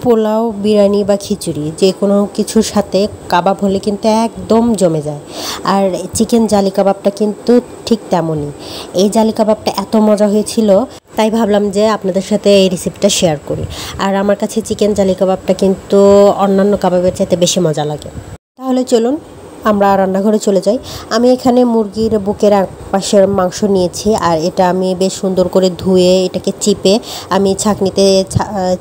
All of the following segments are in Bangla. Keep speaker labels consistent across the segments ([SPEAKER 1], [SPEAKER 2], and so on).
[SPEAKER 1] পোলাও, বিরিয়ানি বা খিচুড়ি যে কোনো কিছুর সাথে কাবাব হলে কিন্তু একদম জমে যায়। আর চিকেন জালি কাবাবটা কিন্তু ঠিক তেমনই। এই জালি কাবাবটা এত মজা হয়েছিল, তাই ভাবলাম যে আপনাদের সাথে এই রেসিপিটা শেয়ার করি। আর আমার কাছে চিকেন জালি কাবাবটা কিন্তু অন্যান্য কাবাবের চাইতে বেশি মজা লাগে। তাহলে চলুন আমরা রান্নাঘরে চলে যাই। আমি এখানে মুরগির বুকের এক পাশের মাংস নিয়েছি, আর এটা আমি বেশ সুন্দর করে ধুয়ে এটাকে চিপে আমি ছাঁকনিতে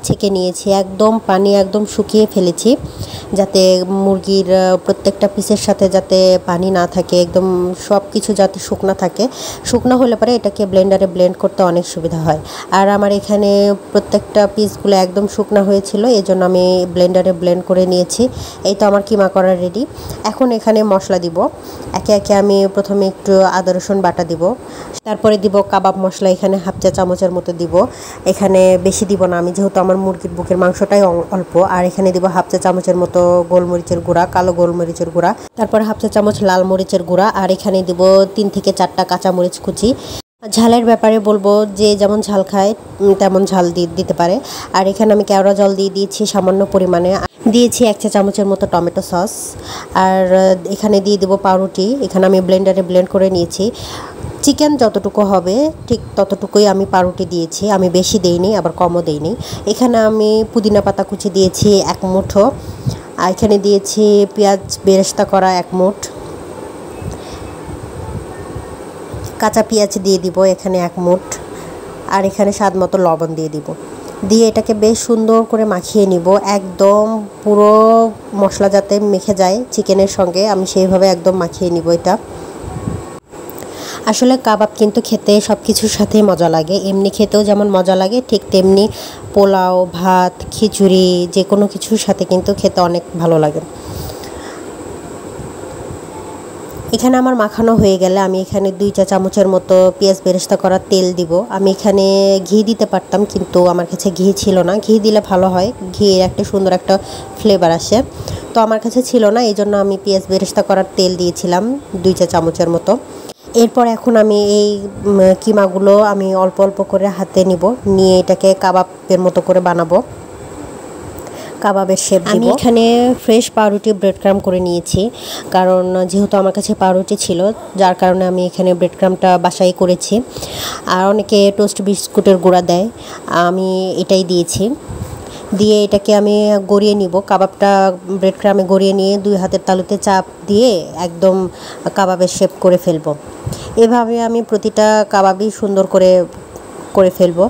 [SPEAKER 1] ছেঁকে নিয়েছি। একদম পানি একদম শুকিয়ে ফেলেছি, যাতে মুরগির প্রত্যেকটা পিসের সাথে যাতে পানি না থাকে, একদম সব কিছু যাতে শুকনো থাকে। শুকনো হলে পরে এটাকে ব্লেন্ডারে ব্লেন্ড করতে অনেক সুবিধা হয়। আর আমার এখানে প্রত্যেকটা পিসগুলো একদম শুকনো হয়েছিল, এজন্য আমি ব্লেন্ডারে ব্লেন্ড করে নিয়েছি। এই তো আমার কিমা করা রেডি। এখন এখানে মশলা দিব। একে একে আমি প্রথমে একটু আদা রসুন বাটা দিব, তারপরে দিব কাবাব মশলা, এখানে হাফ চা চামচের মতো দিব। এখানে বেশি দিব না আমি, যেহেতু আমার মুরগির বুকের মাংসটাই অল্প। আর এখানে দিব হাফ চা চামচের মতো গোলমরিচের গুঁড়া, কালো গোলমরিচের গুঁড়া, তারপরে হাফ চা চামচ লাল মরিচের গুঁড়া। আর এখানে দিব 3 থেকে 4টা কাঁচামরিচ কুচি। ঝালের ব্যাপারে বলবো, যে যেমন ঝাল খায় তেমন ঝাল দিতে পারে। আর এখানে আমি কেওড়া জল দিয়ে দিয়েছি সামান্য পরিমাণে, দিয়েছি 1 চা চামচের মতো টমেটো সস। আর এখানে দিয়ে দেবো পাউরুটি। এখানে আমি ব্লেন্ডারে ব্লেন্ড করে নিয়েছি। চিকেন যতটুকু হবে ঠিক ততটুকুই আমি পাউরুটি দিয়েছি, আমি বেশি দেইনি আবার কমও দেইনি। এখানে আমি পুদিনা পাতা কুচি দিয়েছি 1 মুঠো, আর এখানে দিয়েছি পেঁয়াজ বেরেস্তা করা 1 মুঠ, কাঁচা পেঁয়াজ দিয়ে দিব এখানে 1 মুঠ, আর এখানে স্বাদ মতো লবণ দিয়ে দিব। দিয়ে এটাকে বেশ সুন্দর করে মাখিয়ে নিব, একদম পুরো মশলা যাতে মেখে যায় চিকেনের সঙ্গে, আমি সেইভাবে একদম মাখিয়ে নিব। এটা আসলে কাবাব কিন্তু খেতে সব কিছুর সাথেই মজা লাগে, এমনি খেতেও যেমন মজা লাগে ঠিক তেমনি পোলাও, ভাত, খিচুড়ি যে কোনো কিছুর সাথে কিন্তু খেতে অনেক ভালো লাগে। এখানে আমার মাখানো হয়ে গেলে আমি এখানে 2 চা চামচের মতো পেঁয়াজ বেরেস্তা করা তেল দিব। আমি এখানে ঘি দিতে পারতাম, কিন্তু আমার কাছে ঘি ছিল না। ঘি দিলে ভালো হয়, ঘিয়ের একটা সুন্দর একটা ফ্লেভার আসে, তো আমার কাছে ছিল না, এই জন্য আমি পেঁয়াজ বেরেস্তা করার তেল দিয়েছিলাম 2 চা চামচের মতো। এরপর এখন আমি এই কিমাগুলো আমি অল্প অল্প করে হাতে নিব, নিয়ে এটাকে কাবাবের মতো করে বানাবো, কাবাবের শেপ দিব। আমি এখানে ফ্রেশ পাউরুটি ব্রেড ক্রাম করে নিয়েছি, কারণ যেহেতু আমার কাছে পাউরুটি ছিল, যার কারণে আমি এখানে ব্রেড ক্রামটা বাসায় করেছি। আর অনেকে টোস্ট বিস্কুটের গুঁড়া দেয়, আমি এটাই দিয়েছি। দিয়ে এটাকে আমি গড়িয়ে নিব, কাবাবটা ব্রেড ক্রামে গড়িয়ে নিয়ে 2 হাতের তালুতে চাপ দিয়ে একদম কাবাবের শেপ করে ফেলবো। এভাবে আমি প্রতিটা কাবাবই সুন্দর করে ফেলবো।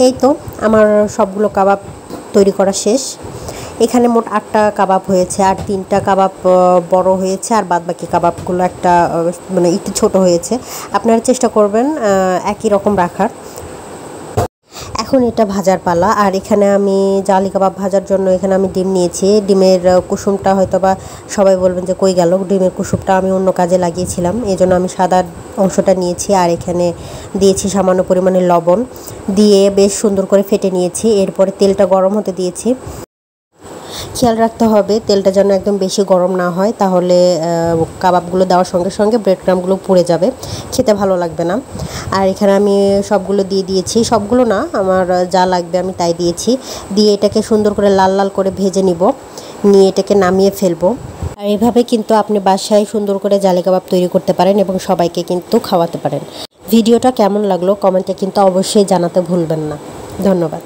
[SPEAKER 1] এই তো আমার সবগুলো কাবাব তৈরি করা শেষ। এখানে মোট 8টা কাবাব হয়েছে, আর 3টা কাবাব বড় হয়েছে, আর বাদবাকি কাবাবগুলো একটা মানে একটু ছোট হয়েছে। আপনারা চেষ্টা করবেন একই রকম রাখার। এখন এটা ভাজার পালা। আর এখানে আমি জালি কাবাব ভাজার জন্য এখানে আমি ডিম নিয়েছি। ডিমের কুসুমটা হয়তো বা সবাই বলবেন যে কই গেল, ডিমের কুসুমটা আমি অন্য কাজে লাগিয়েছিলাম, এই জন্য আমি সাদা অংশটা নিয়েছি। আর এখানে দিয়েছি সামান্য পরিমাণে লবণ, দিয়ে বেশ সুন্দর করে ফেটে নিয়েছি। এরপরে তেলটা গরম হতে দিয়েছি। খেয়াল রাখতে হবে তেলটা যেন একদম বেশি গরম না হয়, তাহলে কাবাবগুলো দেওয়ার সঙ্গে সঙ্গে ব্রেড ক্রামগুলো পুড়ে যাবে, খেতে ভালো লাগবে না। আর এখানে আমি সবগুলো দিয়ে দিয়েছি, সবগুলো না, আমার যা লাগবে আমি তাই দিয়েছি। দিয়ে এটাকে সুন্দর করে লাল লাল করে ভেজে নিব, নিয়ে এটাকে নামিয়ে ফেলবো। আর এইভাবে কিন্তু আপনি বাসায় সুন্দর করে জালি কাবাব তৈরি করতে পারেন এবং সবাইকে কিন্তু খাওয়াতে পারেন। ভিডিওটা কেমন লাগলো কমেন্টে কিন্তু অবশ্যই জানাতে ভুলবেন না। ধন্যবাদ।